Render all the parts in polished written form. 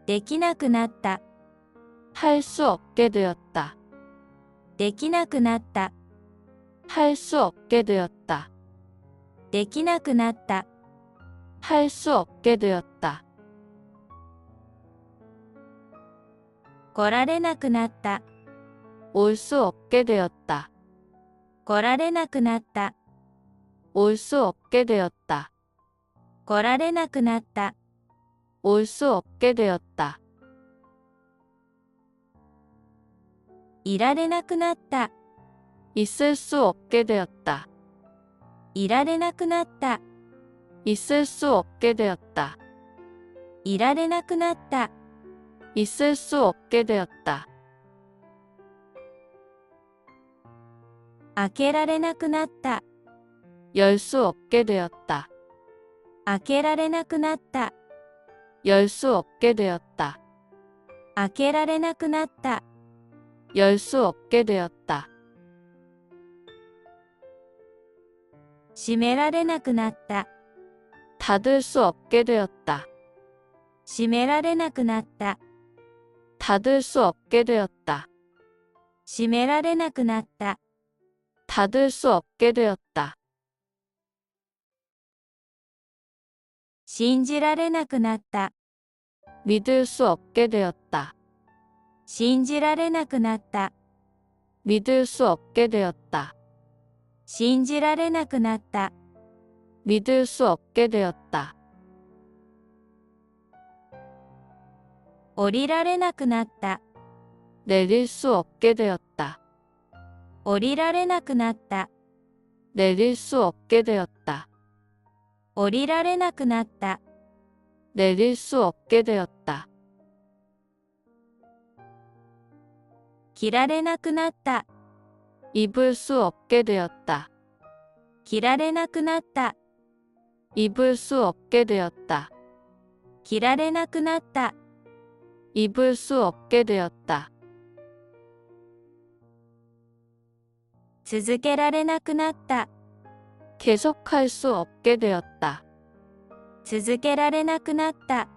できなくなった。 할 수 없게 되었다. できなくなった。 할 수 없게 되었다. できなくなった。 할 수 없게 되었다. 来られなくなった。 올 수 없게 되었다. 来られなくなった。 올 수 없게 되었다. 来られなくなった。 올 수 없게 되었다. いられなくなった。 있을 수 없게 되었다. いられなくなった。 있을 수 없게 되었다. いられなくなった。 있을 수 없게 되었다. 開けられなくなった。 열 수 없게 되었다. 開けられなくなった。 열 수 없게 되었다. 開けられなくなった。 열 수 없게 되었다. 閉められなくなった。 닫을 수 없게 되었다. 閉められなくなった。 닫을 수 없게 되었다. 閉められなくなった。 닫을 수 없게 되었다. 信じられなくなった。 믿을 수 없게 되었다. 信じられなくなった。 믿을 수 없게 되었다. 信じられなくなった。 믿을 수 없게 되었다. 降りられなくなった。 내릴 수 없게 되었다. 降りられなくなった。 내릴 수 없게 되었다. 降りられなくなった。 내릴 수 없게 되었다. 着られなくなった。 입을 수 없게 되었다. 着られなくなった。 입을 수 없게 되었다. 着られなくなった。 입을 수 없게 되었다. 続けられなくなった。 계속할 수 없게 되었다. 続けられなくなった。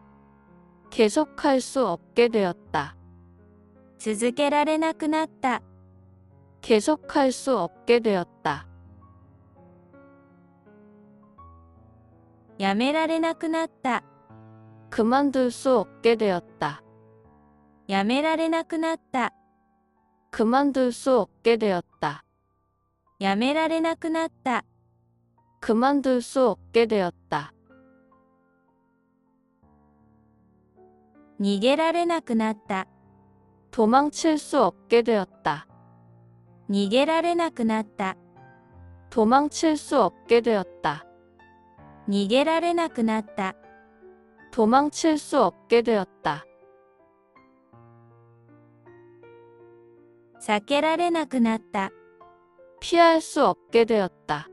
계속할 수 없게 되었다. 続けられなくなった。 계속할 수 없게 되었다. やめられなくなった。 그만둘 수 없게 되었다. やめられなくなった。 그만둘 수 없게 되었다. やめられなくなった。 그만둘 수 없게 되었다. 逃げられなくなった。 도망칠 수 없게 되었다. 逃げられなくなった。 도망칠 수 없게 되었다. 逃げられなくなった。 도망칠 수 없게 되었다. 避けられなくなった。 피할 수 없게 되었다.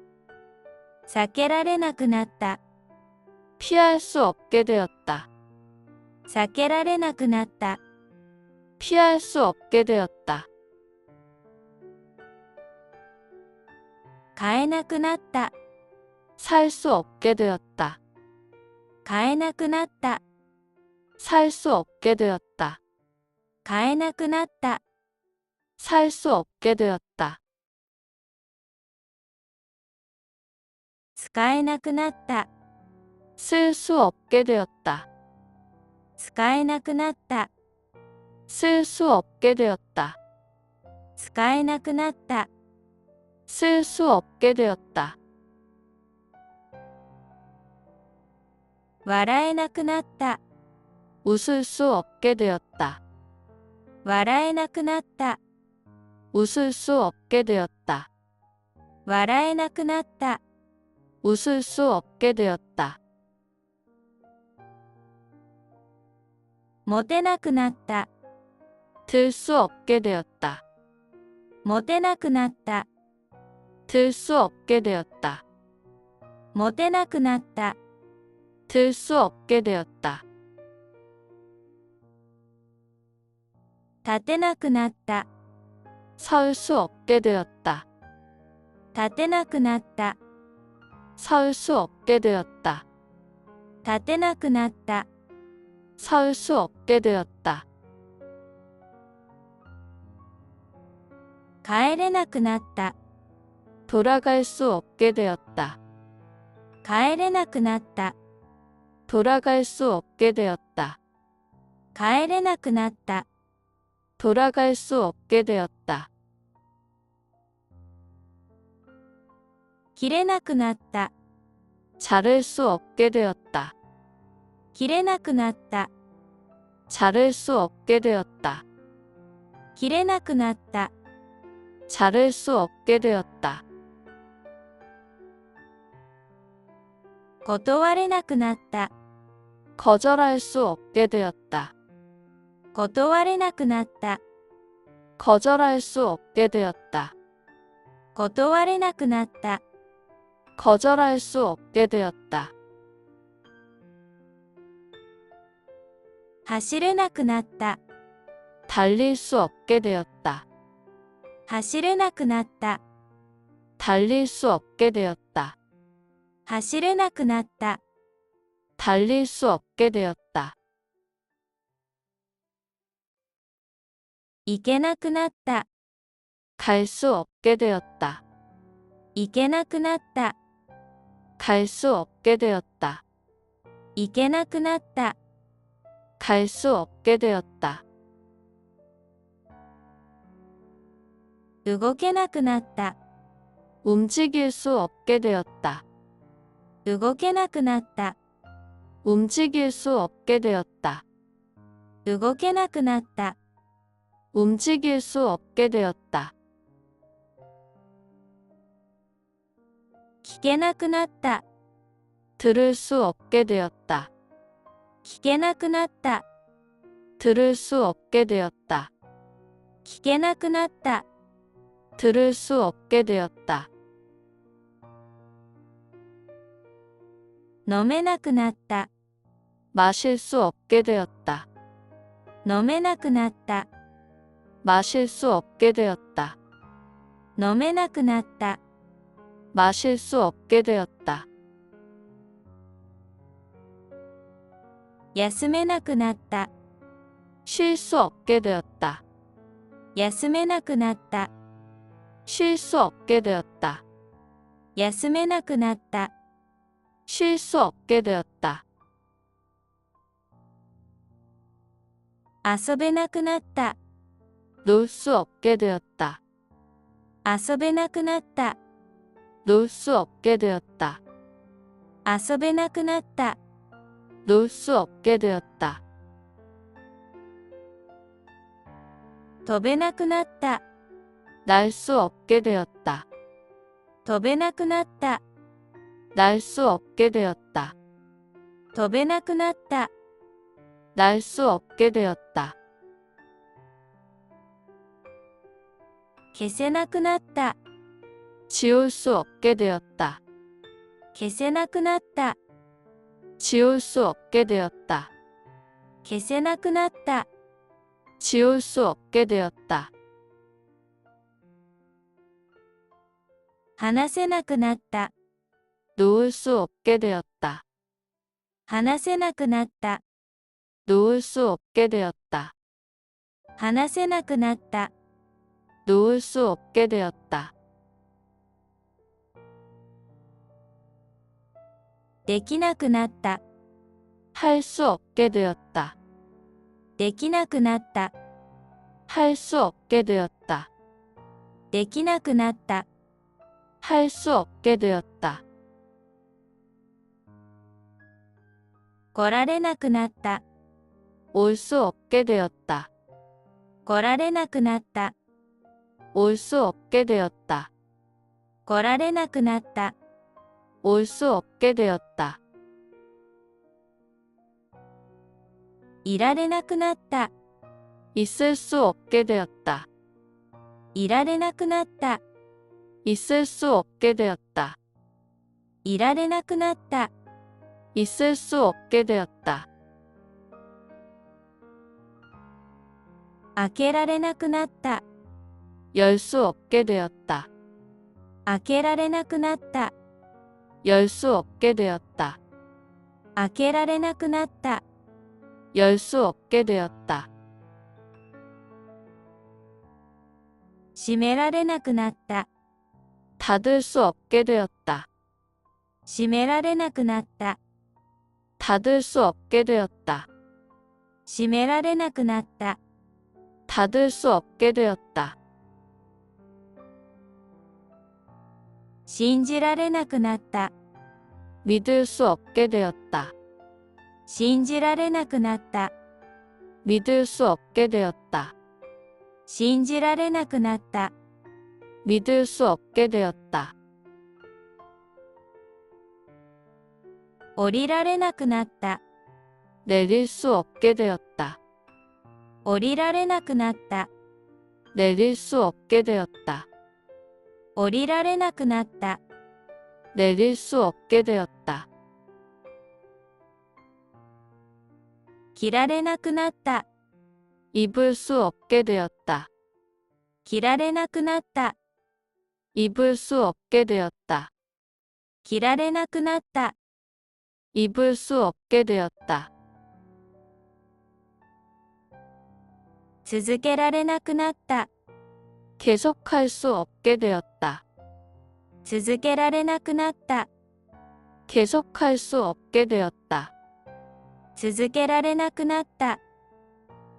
避けられなくなった。 피할 수 없게 되었다. 避けられなくなった。 피할 수 없게 되었다. 買えなくなった。 살 수 없게 되었다. 買えなくなった。 살 수 없게 되었다. 買えなくなった。 살 수 없게 되었다. 使えなくなった。 쓸 수 없게 되었다. 使えなくなった。 쓸 수 없게 되었다. 使えなくなった。 쓸 수 없게 되었다. 笑えなくなった。 웃을 수 없게 되었다. 笑えなくなった。 웃을 수 없게 되었다. 笑えなくなった。 웃을 수 없게 되었다. 持てなくなった。 들 수 없게 되었다. 持てなくなった。 들 수 없게 되었다. 持てなくなった。 들 수 없게 되었다. 立てなくなった。 설 수 없게 되었다. 立てなくなった。 설 수 없게 되었다. 立てなくなった。설 수 없게 되었다. 帰れなくなった。 돌아갈 수 없게 되었다. 帰れなくなった。 돌아갈 수 없게 되었다. 帰れなくなった。 돌아갈 수 없게 되었다. 切れなくなった。 자를 수 없게 되었다. 切れなくなった。 자를 수 없게 되었다. 切れなくなった。 자를 수 없게 되었다. 断れなくなった。 거절할 수 없게 되었다. 断れなくなった。 거절할 수 없게 되었다. 断れなくなった。 거절할 수 없게 되었다. 走れなくなった。 달릴 수 없게 되었다. 走れなくなった。 달릴 수 없게 되었다. 走れなくなった。 달릴 수 없게 되었다. 行けなくなった。 갈 수 없게 되었다. 行けなくなった。 갈 수 없게 되었다. 行けなくなった。 갈 수 없게 되었다. 動けなくなった。 움직일 수 없게 되었다. 動けなくなった。 움직일 수 없게 되었다. 動けなくなった。 움직일 수 없게 되었다. 聞けなくなった。 들을 수 없게 되었다. 聞けなくなった。 들을 수 없게 되었다. 聞けなくなった。 들을 수 없게 되었다. 飲めなくなった。 마실 수 없게 되었다. 飲めなくなった。 마실 수 없게 되었다. 飲めなくなった。 마실 수 없게 되었다. 休めなくなった。 쉴 수 없게 되었다. 休めなくなった。 쉴 수 없게 되었다. 休めなくなった。 쉴 수 없게 되었다. 遊べなくなった。 놀 수 없게 되었다. 遊べなくなった。 놀 수 없게 되었다. 遊べなくなった。 놀 수 없게 되었다. 飛べなくなった。 날 수 없게 되었다. 飛べなくなった。 날 수 없게 되었다. 飛べなくなった。 날 수 없게 되었다. 消せなくなった。 지울 수 없게 되었다. 消せなくなった。 지울 수 없게 되었다. 消せなくなった。 지울 수 없게 되었다. 話せなくなった。 놓을 수 없게 되었다. 話せなくなった。 놓을 수 없게 되었다. 話せなくなった。 놓을 수 없게 되었다. できなくなった。 할 수 없게 되었다. できなくなった。 할 수 없게 되었다. できなくなった。 할 수 없게 되었다. 来られなくなった。 올 수 없게 되었다. 来られなくなった。 올 수 없게 되었다. 来られなくなった。 올 수 없게 되었다. いられなくなった。 있을 수 없게 되었다. いられなくなった。 있을 수 없게 되었다. いられなくなった。 있을 수 없게 되었다. 開けられなくなった。 열 수 없게 되었다. 開けられなくなった。 열 수 없게 되었다. 開けられなくなった。열 수 없게 되었다. 閉められなくなった。 닫을 수 없게 되었다. 閉められなくなった。 닫을 수 없게 되었다. 閉められなくなった。 닫을 수 없게 되었다. 信じられなくなった。 믿을 수 없게 되었다. 信じられなくなった。 믿을 수 없게 되었다. 信じられなくなった。 믿을 수 없게 되었다. 降りられなくなった。 내릴 수 없게 되었다. 降りられなくなった。 내릴 수 없게 되었다. 降りられなくなった。 내릴 수 없게 되었다. 着られなくなった。 입을 수 없게 되었다. 着られなくなった。 입을 수 없게 되었다. 着られなくなった。 입을 수 없게 되었다. 続けられなくなった。 계속할 수 없게 되었다. 続けられなくなった。 계속할 수 없게 되었다. 続けられなくなった。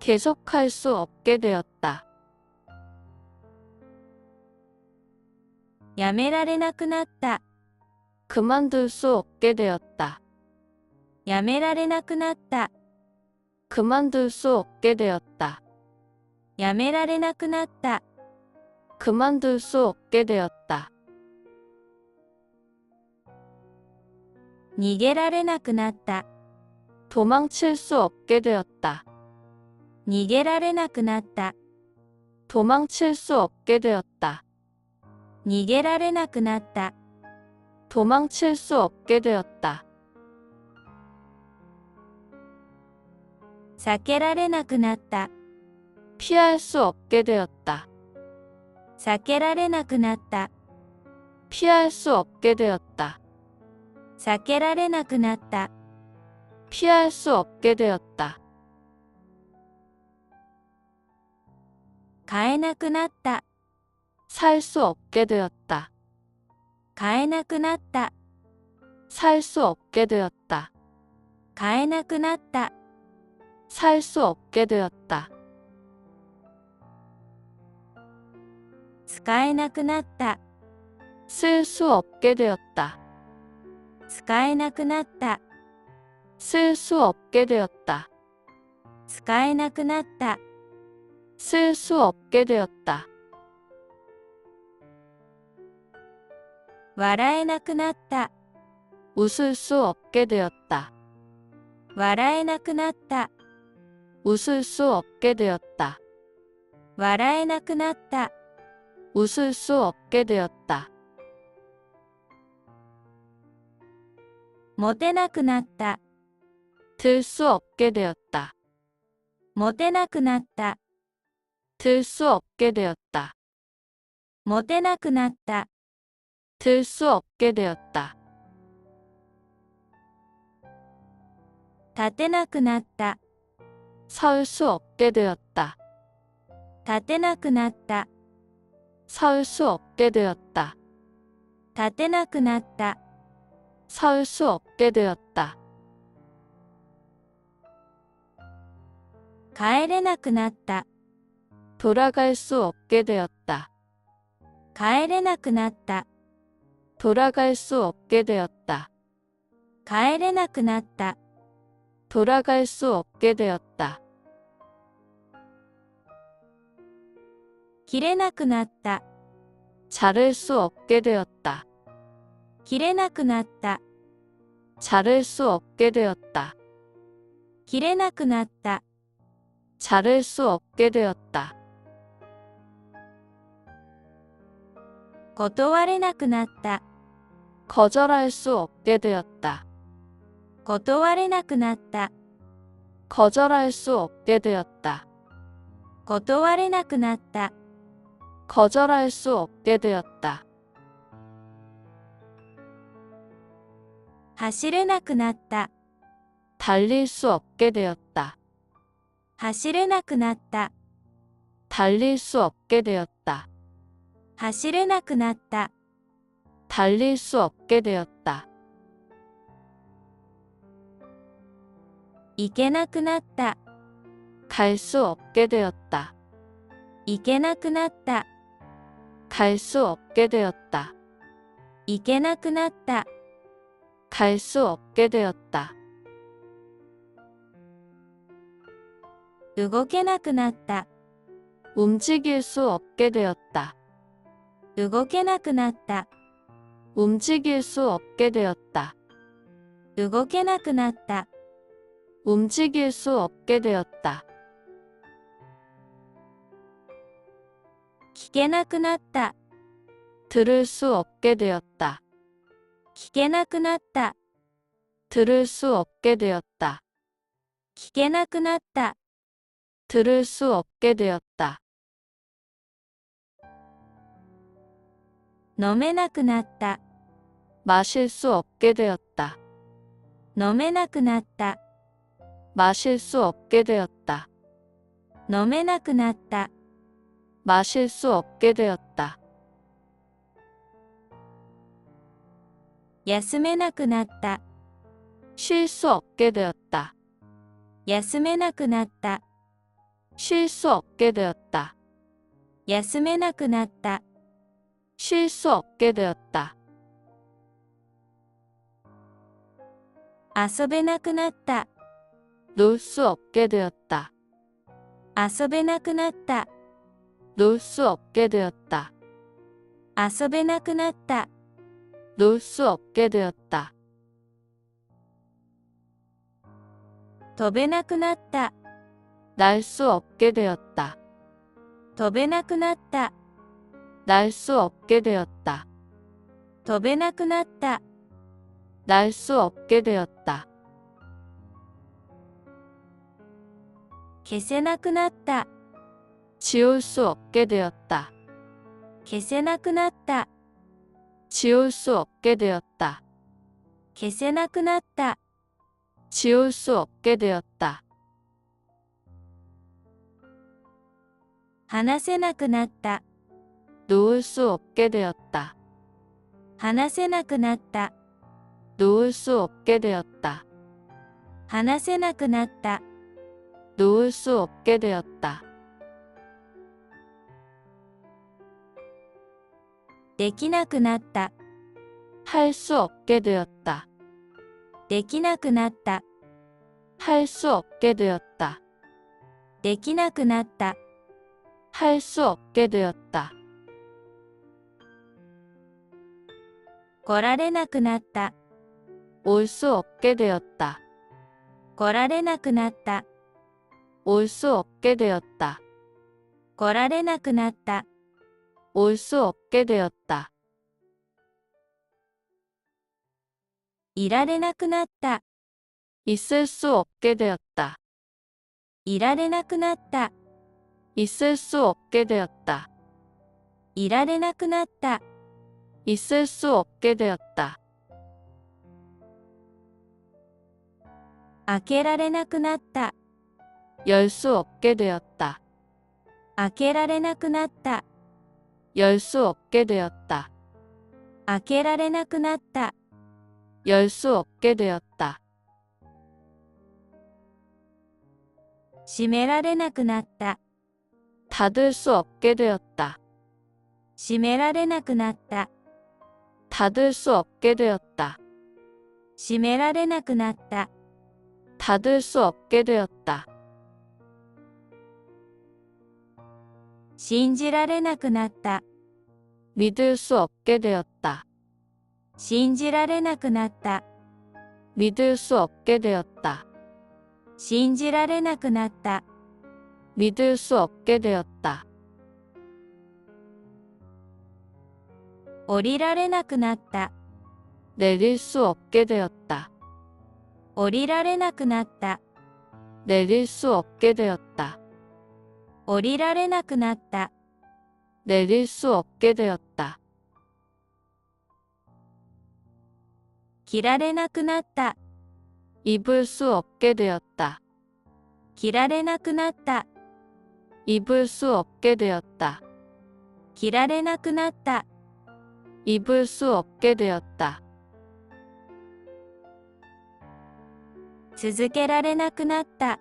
계속할 수 없게 되었다. やめられなくなった。 그만둘 수 없게 되었다. やめられなくなった。 그만둘 수 없게 되었다. やめられなくなった。 그만둘 수 없게 되었다. 逃げられなくなった。 도망칠 수 없게 되었다. 逃げられなくなった。 도망칠 수 없게 되었다. 逃げられなくなった。 도망칠 수 없게 되었다. 避けられなくなった。 피할 수 없게 되었다. 避けられなくなった。 피할 수 없게 되었다. 避けられなくなった。 피할 수 없게 되었다. 買えなくなった。 살 수 없게 되었다. 買えなくなった。 살 수 없게 되었다. 買えなくなった。 살 수 없게 되었다. 使えなくなった。 쓸 수 없게 되었다. 使えなくなった。 쓸 수 없게 되었다. 使えなくなった。 쓸 수 없게 되었다. 笑えなくなった。 웃을 수 없게 되었다. 笑えなくなった。 웃을 수 없게 되었다. 笑えなくなった。 웃을 수 없게 되었다. 持てなくなった。 들 수 없게 되었다. 持てなくなった。 들 수 없게 되었다. 持てなくなった。 들 수 없게 되었다. 立てなくなった。 설 수 없게 되었다. 立てなくなった。 설 수 없게 되었다. 立てなくなった。 설 수 없게 되었다. 帰れなくなった。 돌아갈 수 없게 되었다. 帰れなくなった。 돌아갈 수 없게 되었다. 帰れなくなった。 돌아갈 수 없게 되었다. 切れなくなった。 자를 수 없게 되었다. 切れなくなった。 자를 수 없게 되었다. 切れなくなった。 자를 수 없게 되었다. 断れなくなった。 거절할 수 없게 되었다. 断れなくなった。 거절할 수 없게 되었다. 断れなくなった。 거절할 수 없게 되었다. 走れなくなった。 달릴 수 없게 되었다. 走れなくなった。 달릴 수 없게 되었다. 走れなくなった。 달릴 수 없게 되었다. 行けなくなった。 갈 수 없게 되었다. 行けなくなった。 갈 수 없게 되었다. 行けなくなった。 갈 수 없게 되었다. 動けなくなった。 움직일 수 없게 되었다. 動けなくなった。 움직일 수 없게 되었다. 動けなくなった。 움직일 수 없게 되었다. 聞けなくなった。 들을 수 없게 되었다. 聞けなくなった。 들을 수 없게 되었다. 聞けなくなった。 들을 수 없게 되었다. 飲めなくなった。 마실 수 없게 되었다. 飲めなくなった。 마실 수 없게 되었다. 飲めなくなった。 마실 수 없게 되었다. 休めなくなった。 쉴 수 없게 되었다. 休めなくなった。 쉴 수 없게 되었다. 休めなくなった。 쉴 수 없게 되었다. 遊べなくなった。 놀 수 없게 되었다. 遊べなくなった。 놀 수 없게 되었다. 遊べなくなった。 놀 수 없게 되었다. 飛べなくなった。 날 수 없게 되었다. 飛べなくなった。 날 수 없게 되었다. 飛べなくなった。 날 수 없게 되었다. 消せなくなった。 지울 수 없게 되었다. 消せなくなった。 지울 수 없게 되었다. 消せなくなった。 지울 수 없게 되었다. 話せなくなった。 놓을 수 없게 되었다. 話せなくなった。 놓을 수 없게 되었다. 話せなくなった。 놓을 수 없게 되었다. できなくなった。 할 수 없게 되었다. できなくなった。 할 수 없게 되었다. できなくなった。 할 수 없게 되었다. 来られなくなった。 올 수 없게 되었다. 来られなくなった。 올 수 없게 되었다. 来られなくなった。 올 수 없게 되었다. いられなくなった。 있을 수 없게 되었다. いられなくなった。 있을 수 없게 되었다. いられなくなった。 있을 수 없게 되었다. 開けられなくなった。 열 수 없게 되었다. 開けられなくなった。 열 수 없게 되었다. 開けられなくなった。 열 수 없게 되었다. 閉められなくなった。 닫을 수 없게 되었다. 閉められなくなった。 닫을 수 없게 되었다. 閉められなくなった。 닫을 수 없게 되었다. 信じられなくなった。 믿을 수 없게 되었다. 信じられなくなった。 믿을 수 없게 되었다. 信じられなくなった。 믿을 수 없게 되었다. 降りられなくなった。 내릴 수 없게 되었다. 降りられなくなった。 내릴 수 없게 되었다. 降りられなくなった。 내릴 수 없게 되었다. 着られなくなった。 입을 수 없게 되었다. 着られなくなった。 입을 수 없게 되었다. 着られなくなった。 입을 수 없게 되었다. 続けられなくなった。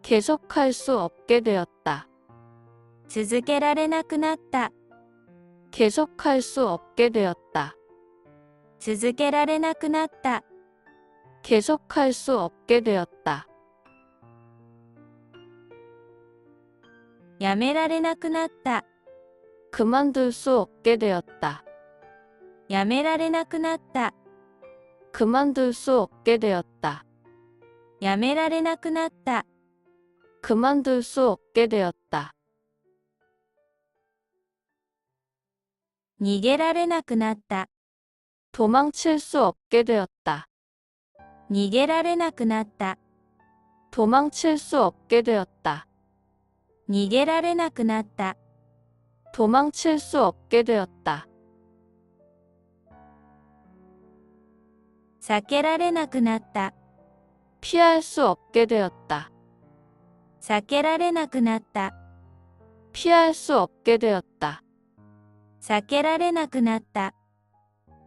계속할 수 없게 되었다. 続けられなくなった。 계속할 수 없게 되었다. 続けられなくなった。 계속할 수 없게 되었다. やめられなくなった。 그만둘 수 없게 되었다. やめられなくなった。 그만둘 수 없게 되었다. やめられなくなった。 그만둘 수 없게 되었다. 逃げられなくなった。 도망칠 수 없게 되었다. 逃げられなくなった。 도망칠 수 없게 되었다. 逃げられなくなった。 도망칠 수 없게 되었다. 避けられなくなった。 피할 수 없게 되었다. 避けられなくなった。 피할 수 없게 되었다. 避けられなくなった。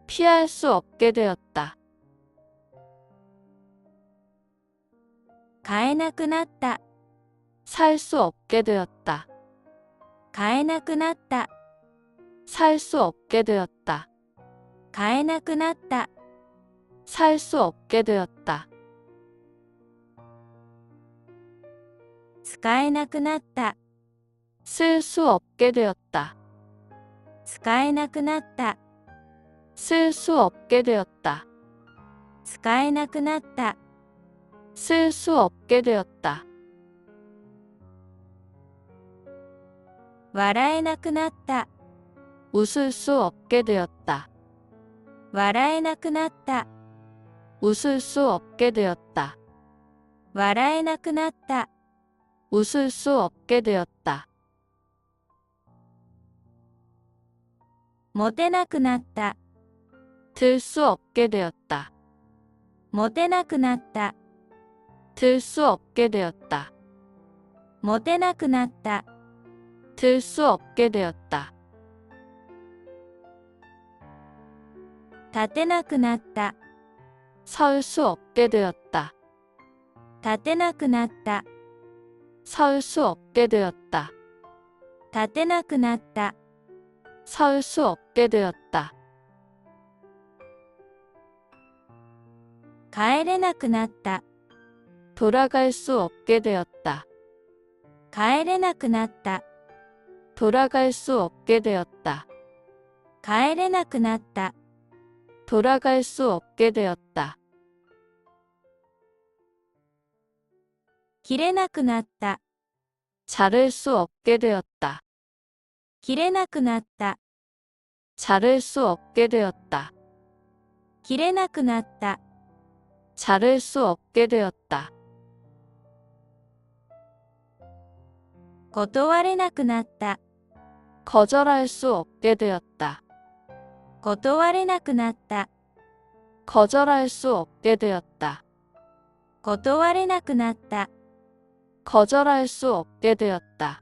피할 수 없게 되었다. 買えなくなった。 살 수 없게 되었다. 買えなくなった。 살 수 없게 되었다. 買えなくなった。 살 수 없게 되었다. 使えなくなった。 쓸 수 없게 되었다. 使えなくなった。 쓸 수 없게 되었다. 使えなくなった。 쓸 수 없게 되었다. 笑えなくなった。 웃을 수 없게 되었다. 笑えなくなった。 웃을 수 없게 되었다. 笑えなくなった。 웃을 수 없게 되었다. 持てなくなった。 들 수 없게 되었다. 持てなくなった。 들 수 없게 되었다. 持てなくなった。 들 수 없게 되었다. 立てなくなった。 설 수 없게 되었다. 立てなくなった。 설 수 없게 되었다. 立てなくなった。 설 수 없게 되었다. 帰れなくなった。 돌아갈 수 없게 되었다. 帰れなくなった。 돌아갈 수 없게 되었다. 帰れなくなった。 돌아갈 수 없게 되었다. 切れなくなった。 자를 수 없게 되었다. 切れなくなった。 자를 수 없게 되었다. 切れなくなった。 자를 수 없게 되었다. 断れなくなった。 거절할 수 없게 되었다. 断れなくなった。 거절할 수 없게 되었다. 断れなくなった。 거절할 수 없게 되었다.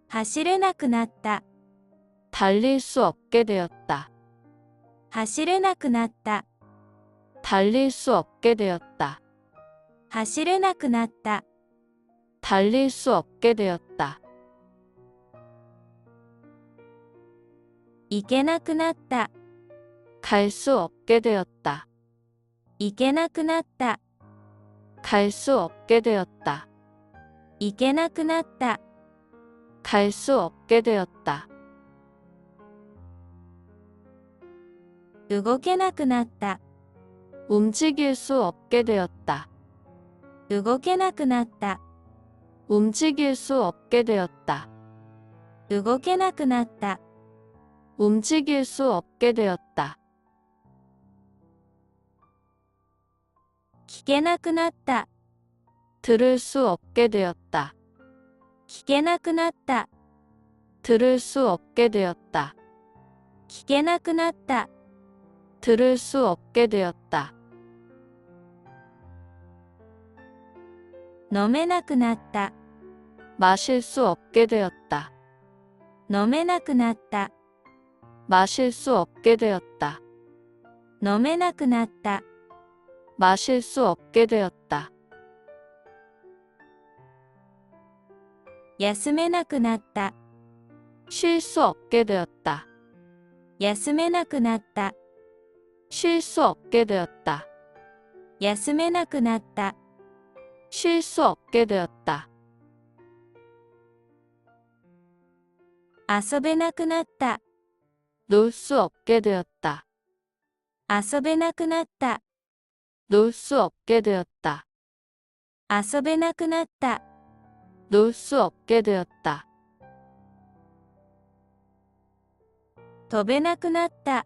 走れなくなった。 달릴 수 없게 되었다. 走れなくなった。 달릴 수 없게 되었다. 走れなくなった。 달릴 수 없게 되었다. 行けなくなった。 갈 수 없게 되었다. 行けなくなった。 갈 수 없게 되었다. 行けなくなった。 갈 수 없게 되었다. 動けなくなった。 움직일 수 없게 되었다. 動けなくなった。 움직일 수 없게 되었다. 動けなくなった。 움직일 수 없게 되었다. 聞けなくなった。 들을 수 없게 되었다. 聞けなくなった。 들을 수 없게 되었다. 聞けなくなった。 들을 수 없게 되었다. 飲めなくなった。 마실 수 없게 되었다. 飲めなくなった。 마실 수 없게 되었다. 飲めなくなった。 마실 수 없게 되었다. 休めなくなった。 쉴 수 없게 되었다. 休めなくなった。 쉴 수 없게 되었다. 休めなくなった。 쉴 수 없게 되었다. 遊べなくなった。 놀 수 없게 되었다. 遊べなくなった。 놀 수 없게 되었다. 遊べなくなった。 놀 수 없게 되었다. 飛べなくなった。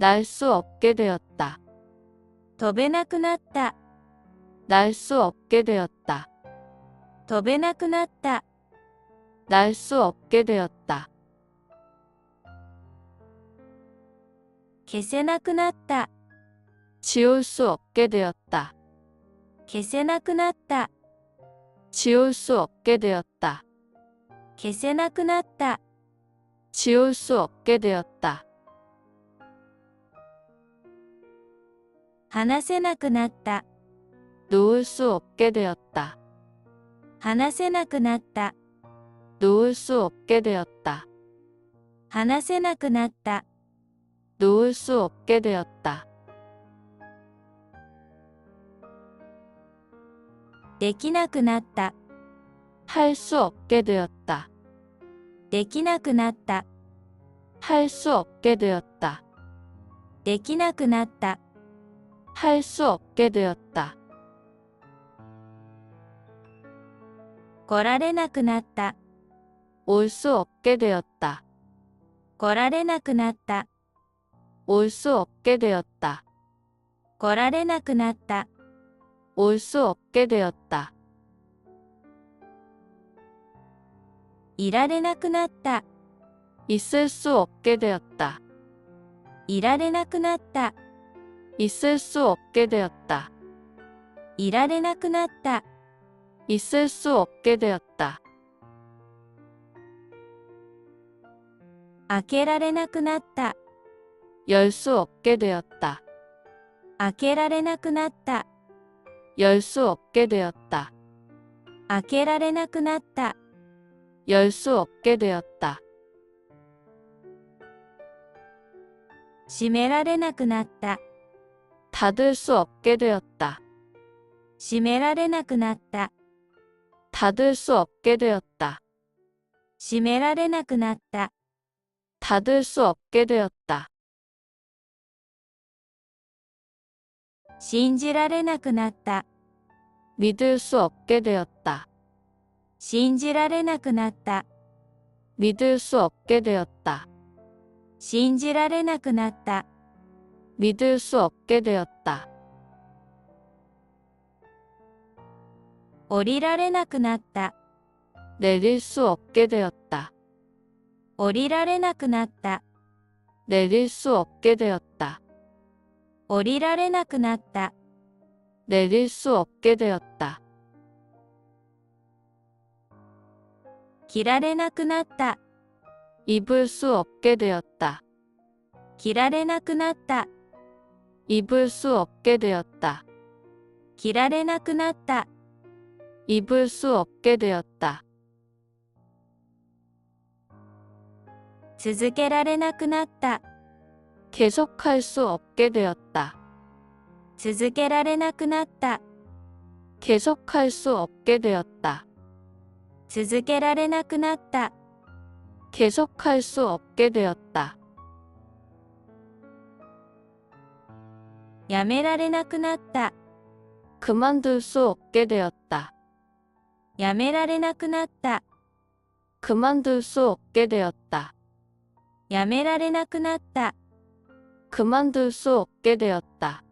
날 수 없게 되었다. 飛べなくなった。 날 수 없게 되었다. 飛べなくなった。 날 수 없게 되었다. 消せなくなった。 지울 수 없게 되었다. 消せなくなった。 지울 수 없게 되었다. 消せなくなった。 지울 수 없게 되었다. 話せなくなった。 놓을 수 없게 되었다. 話せなくなった。 놓을 수 없게 되었다. 話せなくなった。 놓을 수 없게 되었다. できなくなった。 할 수 없게 되었다. できなくなった。 할 수 없게 되었다. できなくなった。 할 수 없게 되었다. 来られなくなった。 올 수 없게 되었다. 来られなくなった。 올 수 없게 되었다. 来られなくなった。 올 수 없게 되었다. いられなくなった。 있을 수 없게 되었다. いられなくなった。 있을 수 없게 되었다. いられなくなった。 있을 수 없게 되었다. 開けられなくなった。 열 수 없게 되었다. 開けられなくなった。 열 수 없게 되었다. 開けられなくなった。 열 수 없게 되었다. 閉められなくなった。 닫을 수 없게 되었다. 閉められなくなった。 닫을 수 없게 되었다. 閉められなくなった。 닫을 수 없게 되었다. 信じられなくなった。 믿을 수 없게 되었다. 信じられなくなった。 믿을 수 없게 되었다. 信じられなくなった。 믿을 수 없게 되었다. 降りられなくなった。 내릴 수 없게 되었다. 降りられなくなった。 내릴 수 없게 되었다. 降りられなくなった。 내릴 수 없게 되었다. 着られなくなった。 입을 수 없게 되었다. 着られなくなった。 입을 수 없게 되었다. 着られなくなった。 입을 수 없게 되었다. 続けられなくなった。 계속할 수 없게 되었다. 続けられなくなった。 계속할 수 없게 되었다. 続けられなくなった。 계속할 수 없게 되었다. やめられなくなった。 그만둘 수 없게 되었다. やめられなくなった。 그만둘 수 없게 되었다. やめられなくなった。 그만둘 수 없게 되었다.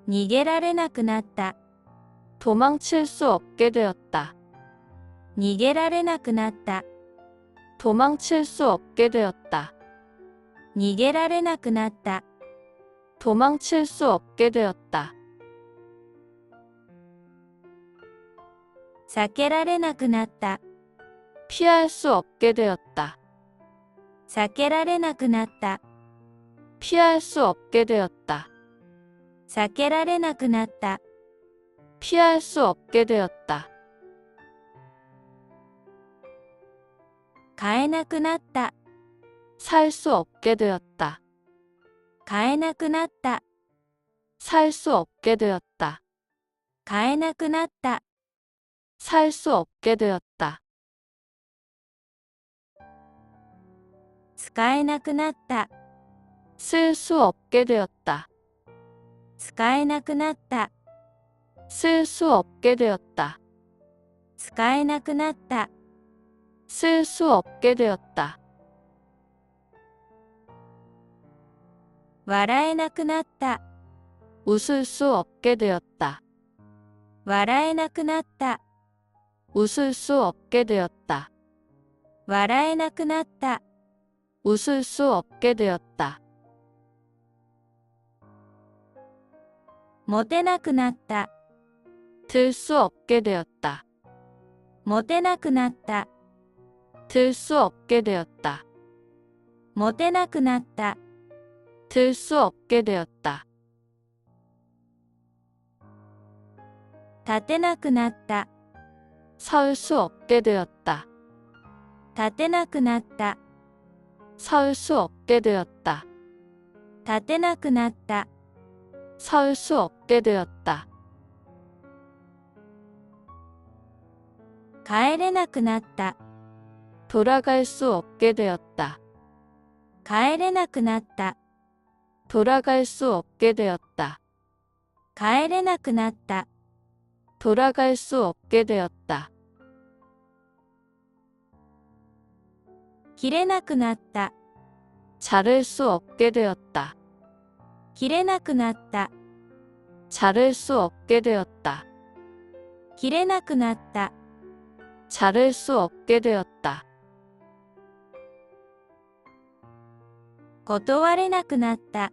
逃げられなくなった。 도망칠 수 없게 되었다. 逃げられなくなった。 도망칠 수 없게 되었다. 逃げられなくなった。 도망칠 수 없게 되었다. 避けられなくなった。 피할 수 없게 되었다. 避けられなくなった。 피할 수 없게 되었다. 避けられなくなった。 피할 수 없게 되었다. 買えなくなった。 살 수 없게 되었다. 買えなくなった。 살 수 없게 되었다. 買えなくなった。 살 수 없게 되었다. 使えなくなった。 쓸 수 없게 되었다. 使えなくなった。 쓸 수 없게 되었다. 使えなくなった。 쓸 수 없게 되었다. 笑えなくなった。 웃을 수 없게 되었다. 笑えなくなった。 웃을 수 없게 되었다. 笑えなくなった。 웃을 수 없게 되었다. 持てなくなった。 들 수 없게 되었다. 持てなくなった。 들 수 없게 되었다. 持てなくなった。 들 수 없게 되었다. 立てなくなった。 설 수 없게 되었다. 立てなくなった。 설 수 없게 되었다. 立てなくなった。 설 수 없게 되었다. 帰れなくなった。 돌아갈 수 없게 되었다. 帰れなくなった。 돌아갈 수 없게 되었다. 帰れなくなった。 돌아갈 수 없게 되었다. 切れなくなった。 자를 수 없게 되었다. 切れなくなった。 자를 수 없게 되었다. 切れなくなった。 자를 수 없게 되었다. 断れなくなった。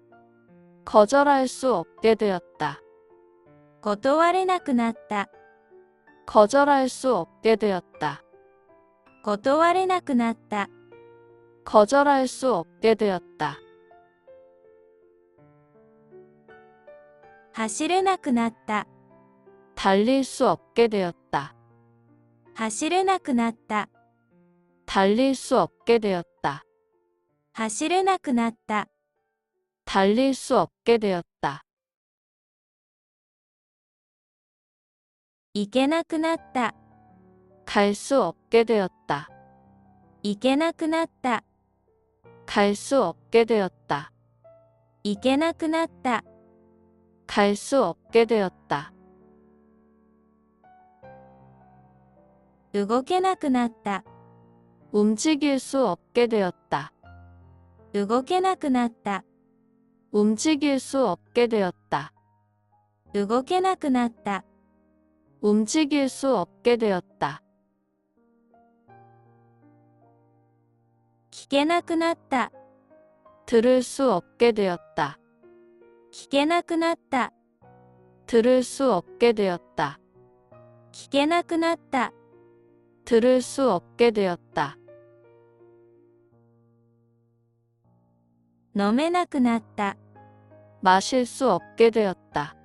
거절할 수 없게 되었다. 断れなくなった。 거절할 수 없게 되었다. 断れなくなった。 거절할 수 없게 되었다. 走れなくなった。 달릴 수 없게 되었다. 走れなくなった。 달릴 수 없게 되었다. 走れなくなった。 달릴 수 없게 되었다. 行けなくなった。 갈 수 없게 되었다. 行けなくなった。 갈 수 없게 되었다. 行けなくなった。 갈 수 없게 되었다. 動けなくなった。 움직일 수 없게 되었다. 動けなくなった。 움직일 수 없게 되었다. 動けなくなった。 움직일 수 없게 되었다. 聞けなくなった。 들을 수 없게 되었다. 聞けなくなった。 들을 수 없게 되었다. 聞けなくなった。 들을 수 없게 되었다. 飲めなくなった。 마실 수 없게 되었다.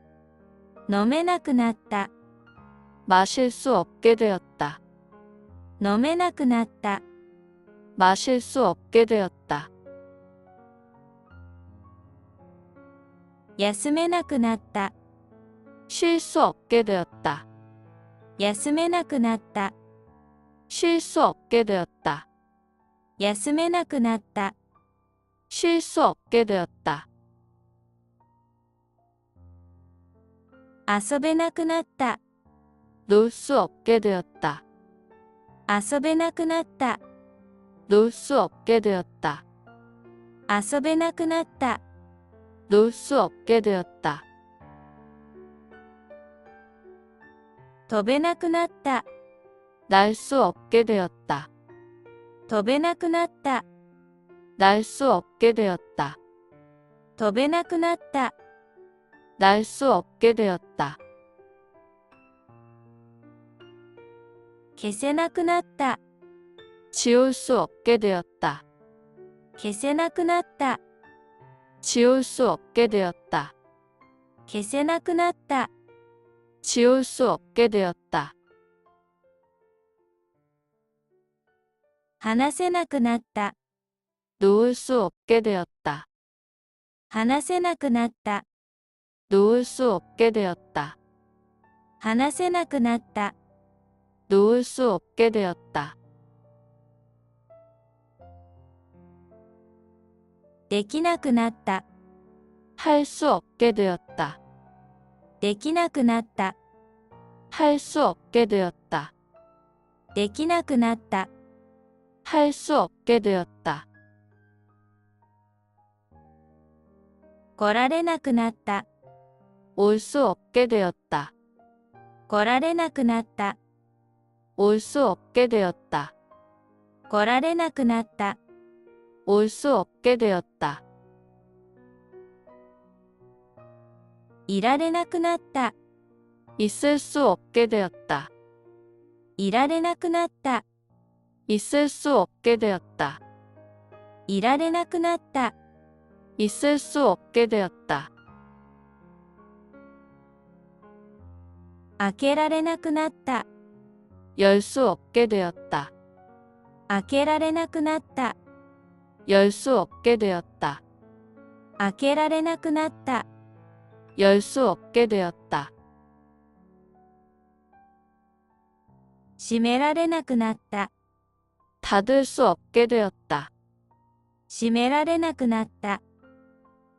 飲めなくなった。 마실 수 없게 되었다. 飲めなくなった。 마실 수 없게 되었다. 休めなくなった。 쉴 수 없게 되었다. 休めなくなった。 쉴 수 없게 되었다. 休めなくなった。 쉴 수 없게 되었다. 遊べなくなった。 놀 수 없게 되었다. 遊べなくなった。 놀 수 없게 되었다. 遊べなくなった。 놀 수 없게 되었다. 飛べなくなった。 날 수 없게 되었다. 飛べなくなった。 날 수 없게 되었다. 飛べなくなった。 날 수 없게 되었다. 消せなくなった。 지울 수 없게 되었다. 消せなくなった。 지울 수 없게 되었다. 消せなくなった。 지울 수 없게 되었다. 話せなくなった。 놓을 수 없게 되었다. 話せなくなった。 놓을 수 없게 되었다. 話せなくなった。 놓을 수 없게 되었다. できなくなった。 할 수 없게 되었다. できなくなった。 할 수 없게 되었다. できなくなった。 할 수 없게 되었다. 来られなくなった。 올 수 없게 되었다. 来られなくなった。 올 수 없게 되었다. 来られなくなった。 올 수 없게 되었다. いられなくなった。 있을 수 없게 되었다. いられなくなった。 있을 수 없게 되었다. いられなくなった。 있을 수 없게 되었다. 開けられなくなった。 열 수 없게 되었다. 開けられなくなった。 열 수 없게 되었다. 開けられなくなった。 열 수 없게 되었다. 閉められなくなった。 닫을 수 없게 되었다. 閉められなくなった。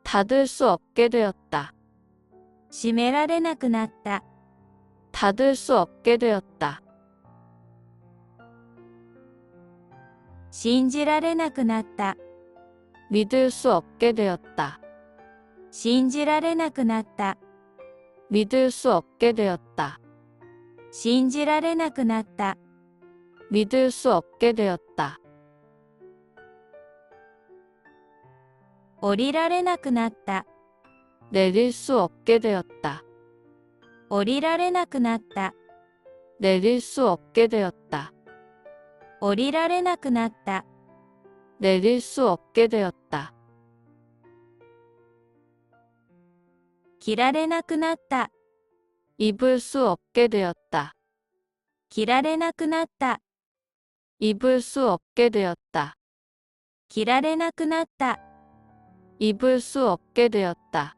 닫을 수 없게 되었다. 閉められなくなった。 닫을 수 없게 되었다. 信じられなくなった。 믿을 수 없게 되었다. 信じられなくなった。 믿을 수 없게 되었다. 信じられなくなった。 믿을 수 없게 되었다. 降りられなくなった。 내릴 수 없게 되었다. 降りられなくなった。 내릴 수 없게 되었다. 降りられなくなった。 내릴 수 없게 되었다. 着られなくなった。 입을 수 없게 되었다. 着られなくなった。 입을 수 없게 되었다. 着られなくなった。 입을 수 없게 되었다.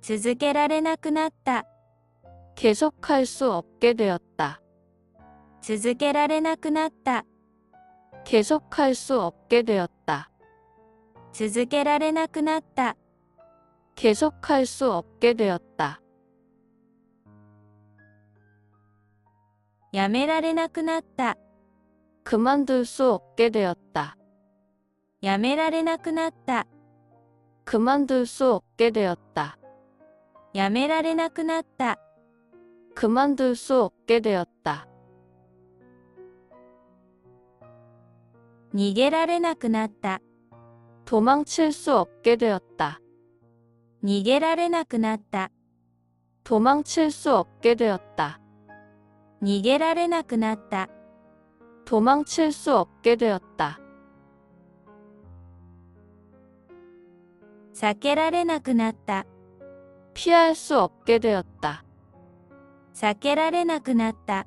続けられなくなった。 계속할 수 없게 되었다. 続けられなくなった。 계속할 수 없게 되었다. 続けられなくなった。 계속할 수 없게 되었다. やめられなくなった。 그만둘 수 없게 되었다. やめられなくなった。 그만둘 수 없게 되었다. やめられなくなった。 그만둘 수 없게 되었다. 逃げられなくなった。 도망칠 수 없게 되었다. 逃げられなくなった。 도망칠 수 없게 되었다. 逃げられなくなった。 도망칠 수 없게 되었다. 避けられなくなった。 피할 수 없게 되었다. 避けられなくなった。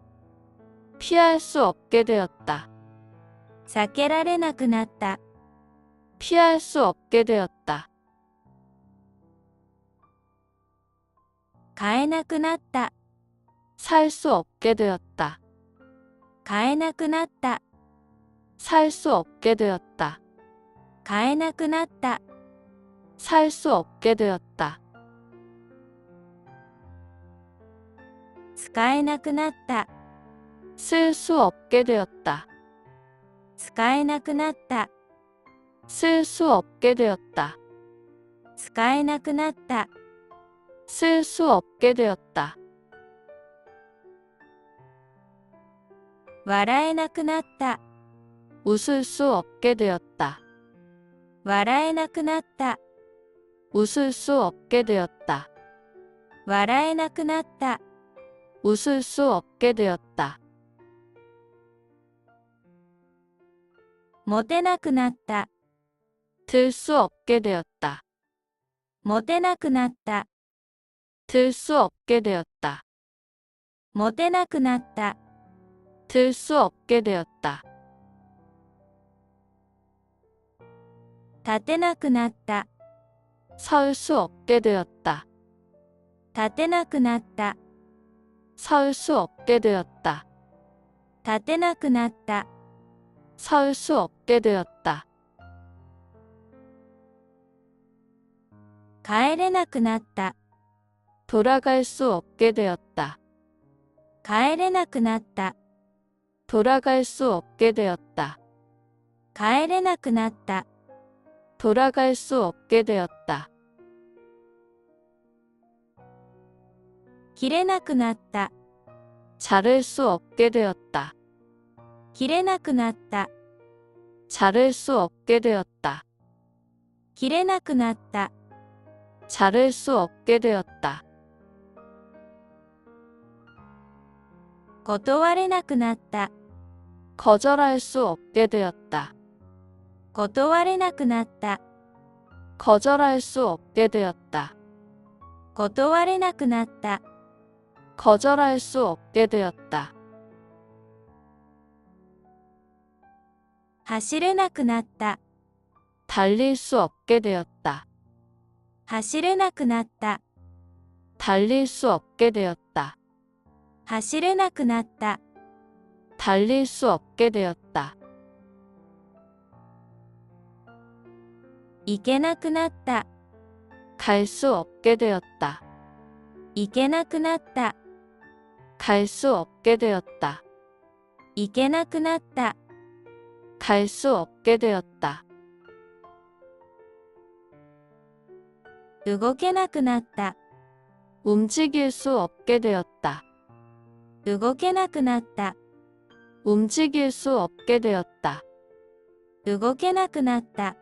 피할 수 없게 되었다. 避けられなくなった。 피할 수 없게 되었다. 買えなくなった。 살 수 없게 되었다. 買えなくなった。 살 수 없게 되었다. 買えなくなった。 살 수 없게 되었다. 使えなくなった。 쓸 수 없게 되었다. 使えなくなった。 쓸 수 없게 되었다. 使えなくなった。 쓸 수 없게 되었다. 笑えなくなった。 웃을 수 없게 되었다. 笑えなくなった。 웃을 수 없게 되었다. 笑えなくなった。 웃을 수 없게 되었다. 持てなくなった。 들 수 없게 되었다. 持てなくなった。 들 수 없게 되었다. 持てなくなった。 들 수 없게 되었다. 立てなくなった。 설 수 없게 되었다. 立てなくなった。 설 수 없게 되었다. 立てなくなった。 설 수 없게 되었다. 帰れなくなった。 돌아갈 수 없게 되었다. 帰れなくなった。 돌아갈 수 없게 되었다. 帰れなくなった。 돌아갈 수 없게 되었다. 切れなくなった。 자를 수 없게 되었다. 切れなくなった。 자를 수 없게 되었다. 切れなくなった。 자를 수 없게 되었다. 断れなくなった。 거절할 수 없게 되었다. 断れなくなった。 거절할 수 없게 되었다. 断れなくなった。 거절할 수 없게 되었다. 走れなくなった。 달릴 수 없게 되었다. 走れなくなった。 달릴 수 없게 되었다. 走れなくなった。 달릴 수 없게 되었다. 行けなくなった。 갈 수 없게 되었다. 行けなくなった。 갈 수 없게 되었다. 行けなくなった。 갈 수 없게 되었다. 動けなくなった。 움직일 수 없게 되었다. 動けなくなった。 움직일 수 없게 되었다. 動けなくなった。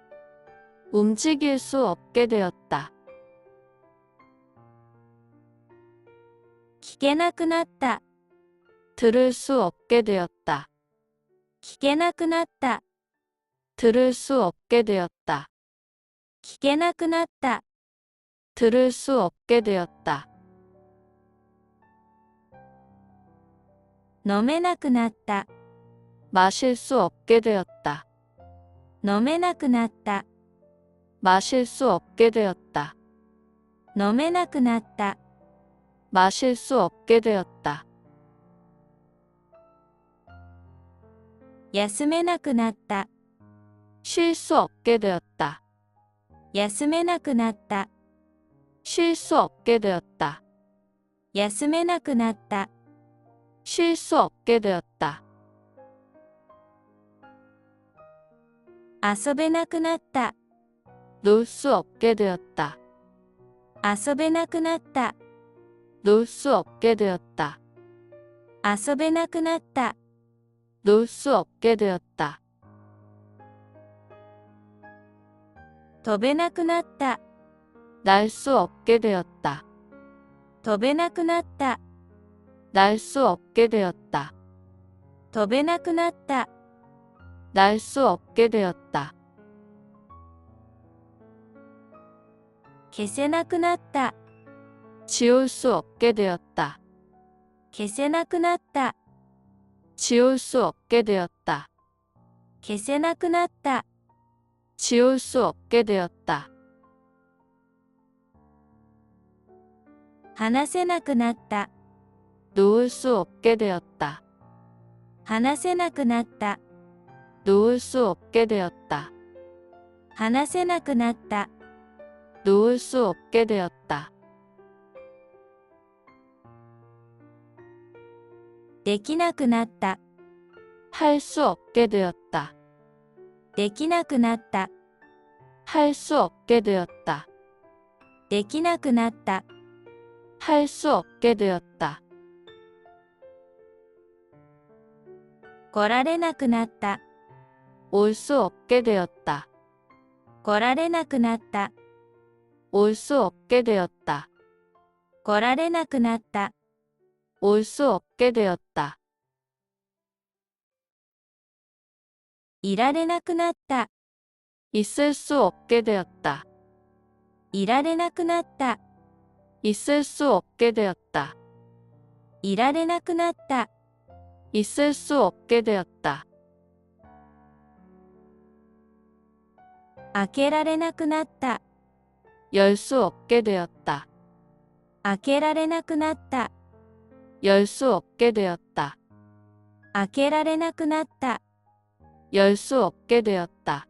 움직일 수 없게 되었다. 聞けなくなった。 들을 수 없게 되었다. 聞けなくなった。 들을 수 없게 되었다. 聞けなくなった。 들을 수 없게 되었다. 飲めなくなった。 마실 수 없게 되었다. 飲めなくなった。 마실 수 없게 되었다. 飲めなくなった。 마실 수 없게 되었다. 休めなくなった。 쉴 수 없게 되었다. 休めなくなった。 쉴 수 없게 되었다. 休めなくなった。 쉴 수 없게 되었다. 遊べなくなった。 놀 수 없게 되었다. 遊べなくなった。 놀 수 없게 되었다. 遊べなくなった。 놀 수 없게 되었다. 飛べなくなった。 날 수 없게 되었다. 飛べなくなった。 날 수 없게 되었다. 飛べなくなった。 날 수 없게 되었다. 消せなくなった。 지울 수 없게 되었다. 消せなくなった。 지울 수 없게 되었다. 消せなくなった。 지울 수 없게 되었다. 話せなくなった。 놓을 수 없게 되었다. 話せなくなった。 놓을 수 없게 되었다. 話せなくなった。 놓을 수 없게 되었다. できなくなった。 할 수 없게 되었다. できなくなった。 할 수 없게 되었다. できなくなった。 할 수 없게 되었다. 来られなくなった。 올 수 없게 되었다. 来られなくなった。 올 수 없게 되었다. 来られなくなった。올 수 없게 되었다. いられなくなった。 있을 수 없게 되었다. いられなくなった。 있을 수 없게 되었다. いられなくなった。 있을 수 없게 되었다. 開けられなくなった。 열 수 없게 되었다. 開けられなくなった。 열 수 없게 되었다. 開けられなくなった。 열 수 없게 되었다.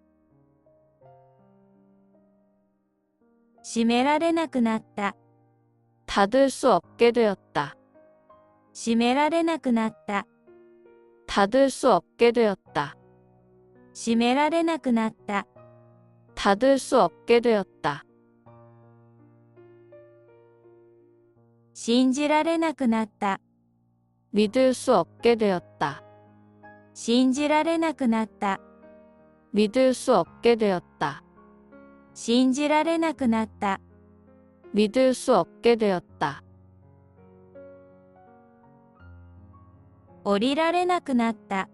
閉められなくなった。 닫을 수 없게 되었다. 閉められなくなった。 닫을 수 없게 되었다. 閉められなくなった。 닫을 수 없게 되었다. 信じられなくなった。 믿을 수 없게 되었다. 信じられなくなった。 믿을 수 없게 되었다. 信じられなくなった。 믿을 수 없게 되었다. 降りられなくなった。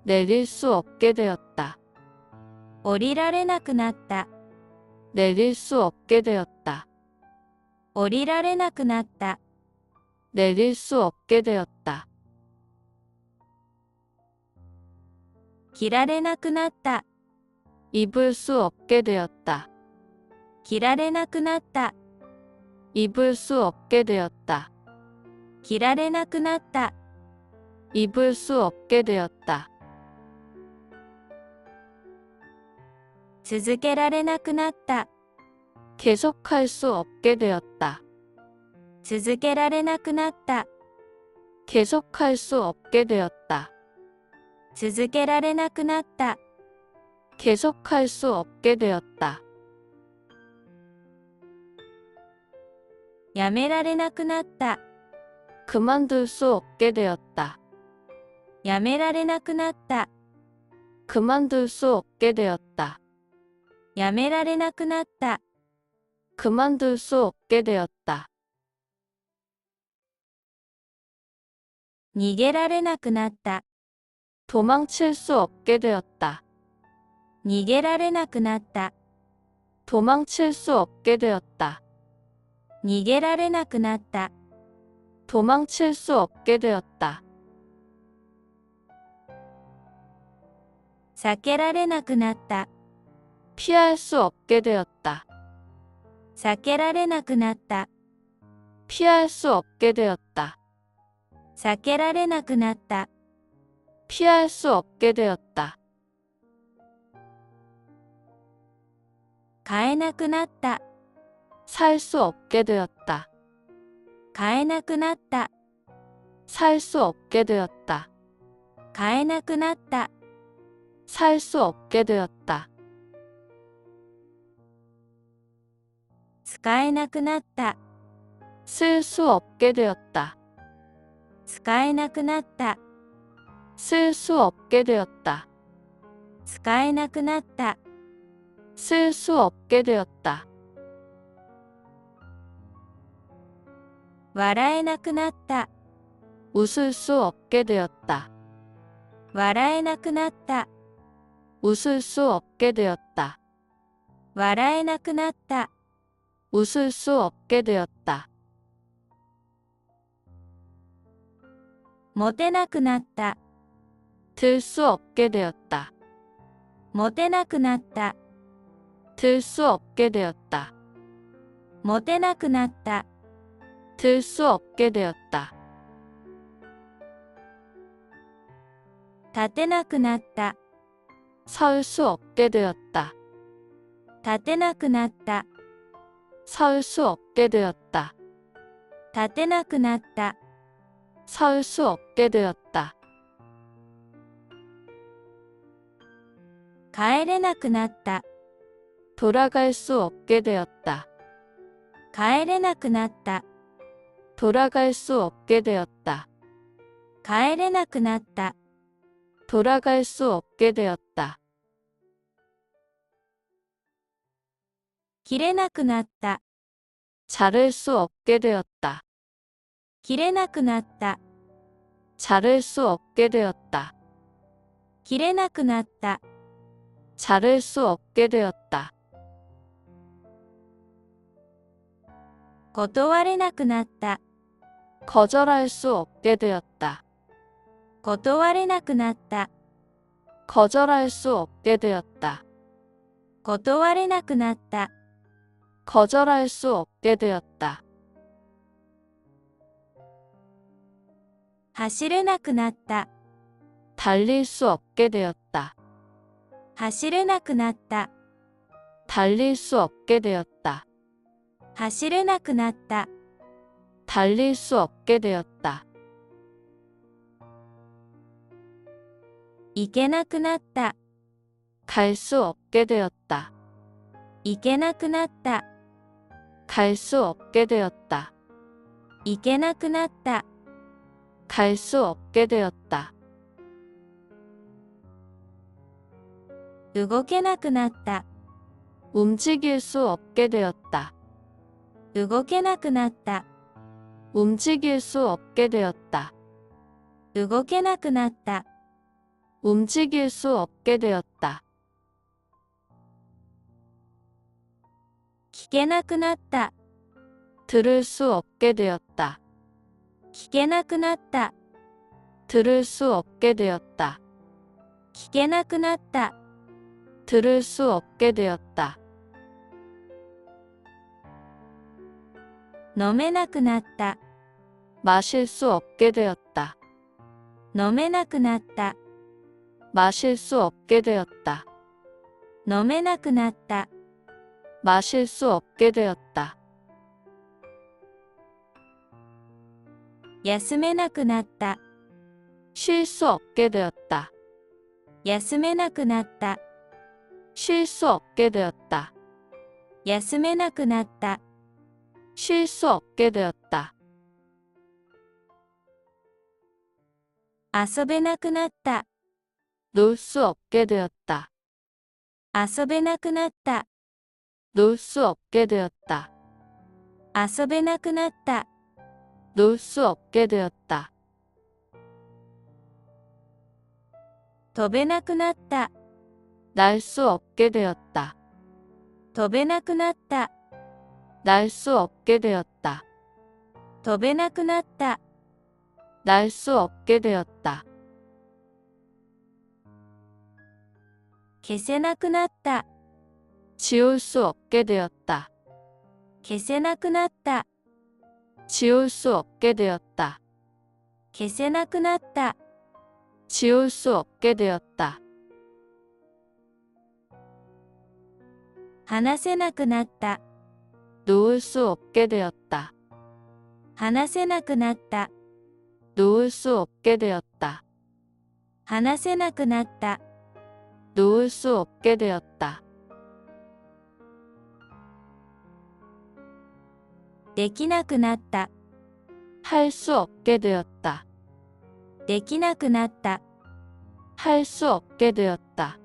내릴 수 없게 되었다. 降りられなくなった。 내릴 수 없게 되었다. 降りられなくなった。 내릴 수 없게 되었다. 着られなくなった。 입을 수 없게 되었다. 着られなくなった。 입을 수 없게 되었다. 着られなくなった。 입을 수 없게 되었다. 続けられなくなった。 계속할 수 없게 되었다. 続けられなくなった。 계속할 수 없게 되었다. 続けられなくなった。 계속할 수 없게 되었다. やめられなくなった。 그만둘 수 없게 되었다. やめられなくなった。 그만둘 수 없게 되었다. やめられなくなった。 그만둘 수 없게 되었다. 逃げられなくなった。 도망칠 수 없게 되었다. 逃げられなくなった。 도망칠 수 없게 되었다. 逃げられなくなった。 도망칠 수 없게 되었다. 避けられなくなった。 피할 수 없게 되었다. 避けられなくなった。 피할 수 없게 되었다. 避けられなくなった。 피할 수 없게 되었다. 買えなくなった。 살 수 없게 되었다. 買えなくなった。 살 수 없게 되었다. 買えなくなった。 살 수 없게 되었다. 使えなくなった。 쓸 수 없게 되었다. 使えなくなった。 쓸 수 없게 되었다. 使えなくなった。 쓸 수 없게 되었다. 笑えなくなった。 웃을 수 없게 되었다. 笑えなくなった。 웃을 수 없게 되었다. 笑えなくなった。 웃을 수 없게 되었다. 持てなくなった。 들 수 없게 되었다. 持てなくなった。 들 수 없게 되었다. 持てなくなった。 들 수 없게 되었다. 立てなくなった。 설 수 없게 되었다. 立てなくなった。 설 수 없게 되었다. 立てなくなった。 설 수 없게 되었다. 帰れなくなった。 돌아갈 수 없게 되었다. 帰れなくなった。 돌아갈 수 없게 되었다. 帰れなくなった。 돌아갈 수 없게 되었다. 切れなくなった。 자를 수 없게 되었다. 切れなくなった。 자를 수 없게 되었다. 切れなくなった。 자를 수 없게 되었다. 断れなくなった。 거절할 수 없게 되었다. 断れなくなった。 거절할 수 없게 되었다. 断れなくなった。 거절할 수 없게 되었다. 走れなくなった。 달릴 수 없게 되었다. 走れなくなった。 달릴 수 없게 되었다. 走れなくなった。 달릴 수 없게 되었다. 行けなくなった。 갈 수 없게 되었다. 行けなくなった。 갈 수 없게 되었다. 行けなくなった。 갈 수 없게 되었다. 動けなくなった。 움직일 수 없게 되었다. 動けなくなった。 움직일 수 없게 되었다. 動けなくなった。 움직일 수 없게 되었다. 聞けなくなった。 들을 수 없게 되었다. 聞けなくなった。 들을 수 없게 되었다. 聞けなくなった。 들을 수 없게 되었다. 飲めなくなった。 마실 수 없게 되었다. 飲めなくなった。 마실 수 없게 되었다. 飲めなくなった。 마실 수 없게 되었다. 休めなくなった。 쉴 수 없게 되었다. 休めなくなった。 쉴 수 없게 되었다. 休めなくなった。 쉴 수 없게 되었다. 遊べなくなった。 놀 수 없게 되었다. 遊べなくなった。 놀 수 없게 되었다. 遊べなくなった。 놀 수 없게 되었다. 飛べなくなった。 날 수 없게 되었다. 飛べなくなった。 날 수 없게 되었다. 飛べなくなった。 날 수 없게 되었다. 消せなくなった。 지울 수 없게 되었다. 消せなくなった。 지울 수 없게 되었다. 消せなくなった。 지울 수 없게 되었다. 話せなくなった。 놓을 수 없게 되었다. 話せなくなった。 놓을 수 없게 되었다. 話せなくなった。 놓을 수 없게 되었다. できなくなった。 할 수 없게 되었다. できなくなった。 할 수 없게 되었다.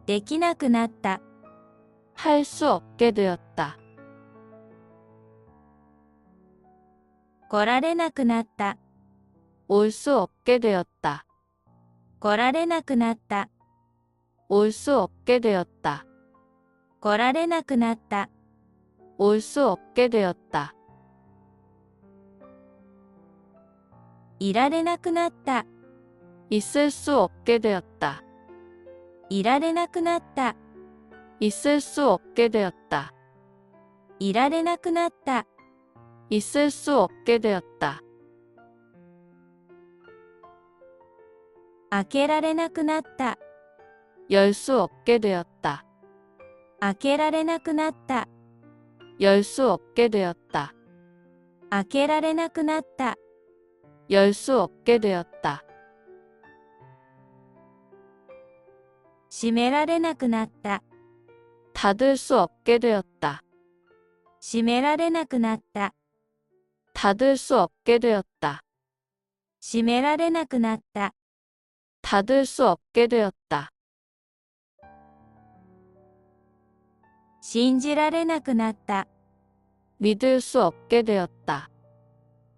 できなくなった。 할 수 없게 되었다. 来られなくなった。 올 수 없게 되었다. 来られなくなった。 올 수 없게 되었다. 来られなくなった。 올 수 없게 되었다. いられなくなった。 있을 수 없게 되었다. いられなくなった。 있을 수 없게 되었다. いられなくなった。 있을 수 없게 되었다. 開けられなくなった。 열 수 없게 되었다. 開けられなくなった。 열 수 없게 되었다. 開けられなくなった。 열 수 없게 되었다. 閉められなくなった。 닫을 수 없게 되었다. 閉められなくなった。 닫을 수 없게 되었다. 閉められなくなった。 닫을 수 없게 되었다. 信じられなくなった。 믿을 수 없게 되었다.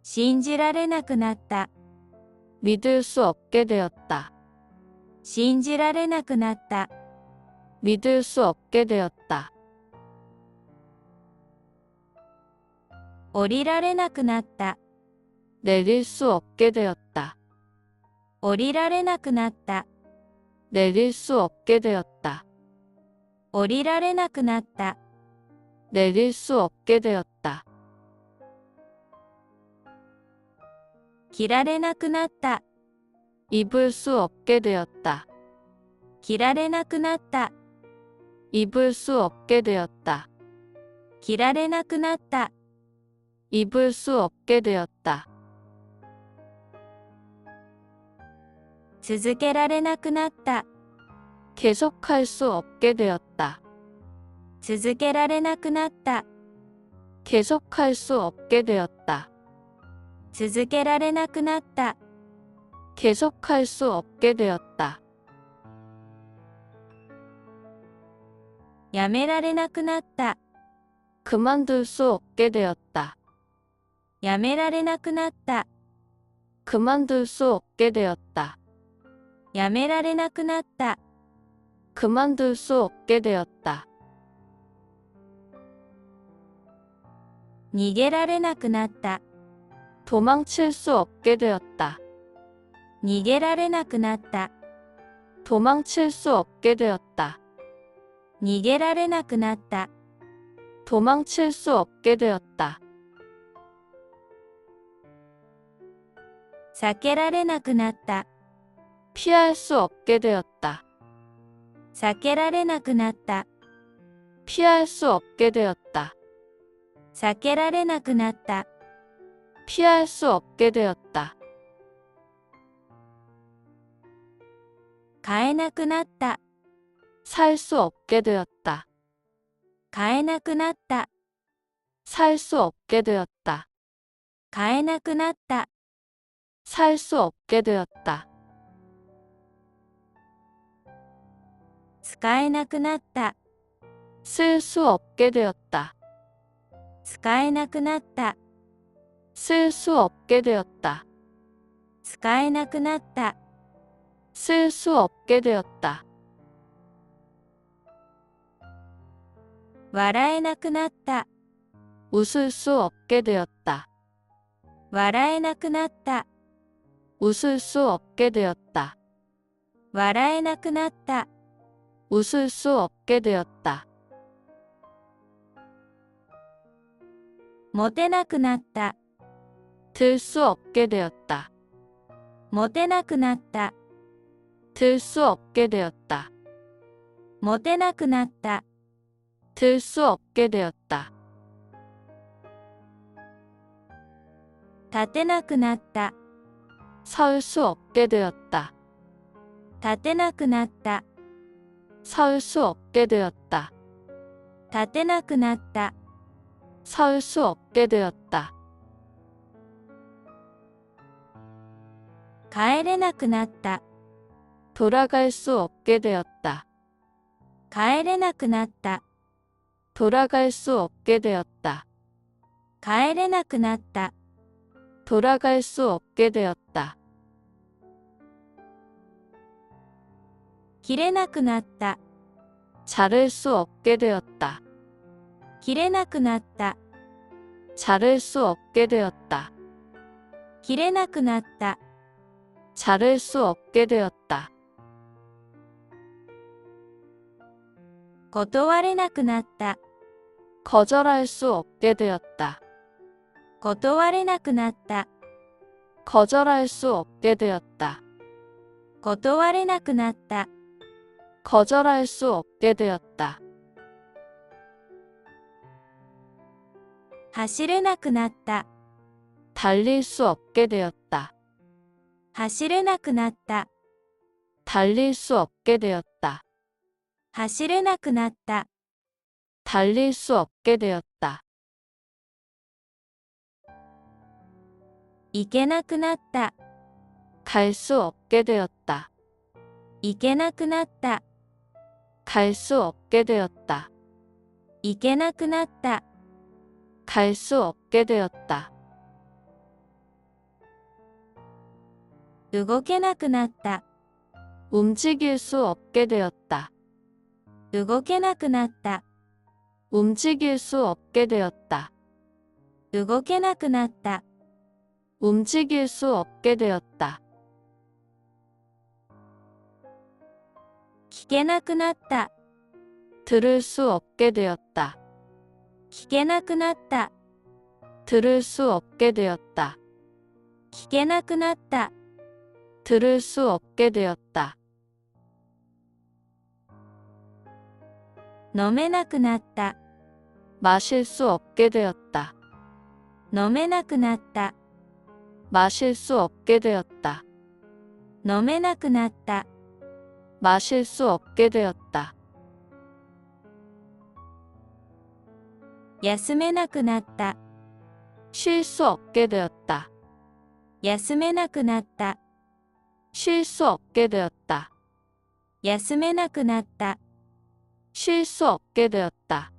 信じられなくなった。 믿을 수 없게 되었다. 信じられなくなった。 믿을 수 없게 되었다. 降りられなくなった。 내릴 수 없게 되었다. 降りられなくなった。 내릴 수 없게 되었다. 降りられなくなった。 내릴 수 없게 되었다. 着られなくなった。 입을 수 없게 되었다. 着られなくなった。 입을 수 없게 되었다. 着られなくなった。 입을 수 없게 되었다. 続けられなくなった。 계속할 수 없게 되었다. 続けられなくなった。 계속할 수 없게 되었다. 続けられなくなった。 계속할 수 없게 되었다. やめられなくなった。 그만둘 수 없게 되었다. やめられなくなった。 그만둘 수 없게 되었다. やめられなくなった。 그만둘 수 없게 되었다. 逃げられなくなった。 도망칠 수 없게 되었다. 逃げられなくなった。 도망칠 수 없게 되었다. 逃げられなくなった。 도망칠 수 없게 되었다. 避けられなくなった。 피할 수 없게 되었다. 避けられなくなった。 피할 수 없게 되었다. 避けられなくなった。 피할 수 없게 되었다. 買えなくなった。 살 수 없게 되었다. 買えなくなった。 살 수 없게 되었다. 買えなくなった。 살 수 없게 되었다. 使えなくなった。 쓸 수 없게 되었다. 使えなくなった。 쓸 수 없게 되었다. 使えなくなった。 쓸 수 없게 되었다. 笑えなくなった。 웃을 수 없게 되었다. 笑えなくなった。 웃을 수 없게 되었다. 笑えなくなった。 웃을 수 없게 되었다. 持てなくなった。 들 수 없게 되었다. 持てなくなった。 들 수 없게 되었다. 持てなくなった。 들 수 없게 되었다. 立てなくなった。 설 수 없게 되었다. 立てなくなった。 설 수 없게 되었다. 立てなくなった。 설 수 없게 되었다. 帰れなくなった。 돌아갈 수 없게 되었다. 帰れなくなった。 돌아갈 수 없게 되었다. 帰れなくなった。 돌아갈 수 없게 되었다. 切れなくなった。 자를 수 없게 되었다. 切れなくなった。 자를 수 없게 되었다. 切れなくなった。 자를 수 없게 되었다. 断れなくなった。 거절할 수 없게 되었다. 断れなくなった。 거절할 수 없게 되었다. 断れなくなった。 거절할 수 없게 되었다. 走れなくなった。 달릴 수 없게 되었다. 走れなくなった。 달릴 수 없게 되었다. 走れなくなった。 달릴 수 없게 되었다. 行けなくなった。 갈 수 없게 되었다. 行けなくなった。 갈 수 없게 되었다. 行けなくなった。 갈 수 없게 되었다. 動けなくなった。 움직일 수 없게 되었다. 動けなくなった。 움직일 수 없게 되었다. 動けなくなった。 움직일 수 없게 되었다. 聞けなくなった。 들을 수 없게 되었다. 聞けなくなった。 들을 수 없게 되었다. 聞けなくなった。 들을 수 없게 되었다. 飲めなくなった。 마실 수 없게 되었다. 飲めなくなった。 마실 수 없게 되었다. 飲めなくなった。 마실 수 없게 되었다. 休めなくなった。 쉴 수 없게 되었다. 休めなくなった。 쉴 수 없게 되었다. 休めなくなった。 쉴 수 없게 되었다.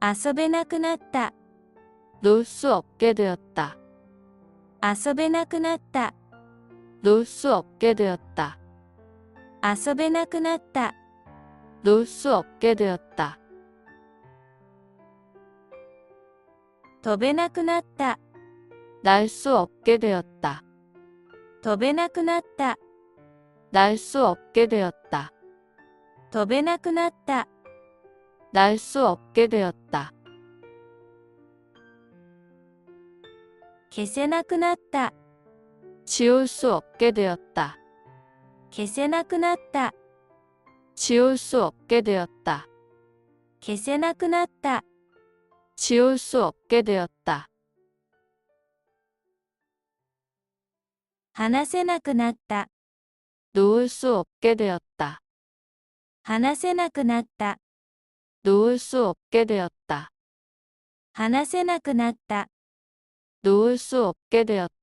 遊べなくなった。 놀 수 없게 되었다. 遊べなくなった。 놀 수 없게 되었다. 遊べなくなった。 놀 수 없게 되었다. 飛べなくなった。 날 수 없게 되었다. 飛べなくなった。 날 수 없게 되었다. 飛べなくなった。 날 수 없게 되었다. 消せなくなった。 지울 수 없게 되었다. 消せなくなった。 지울 수 없게 되었다. 消せなくなった。 지울 수 없게 되었다. 話せなくなった。 놓을 수 없게 되었다. 話せなくなった。 놓을 수 없게 되었다. 話せなくなった。 놓을 수 없게 되었다.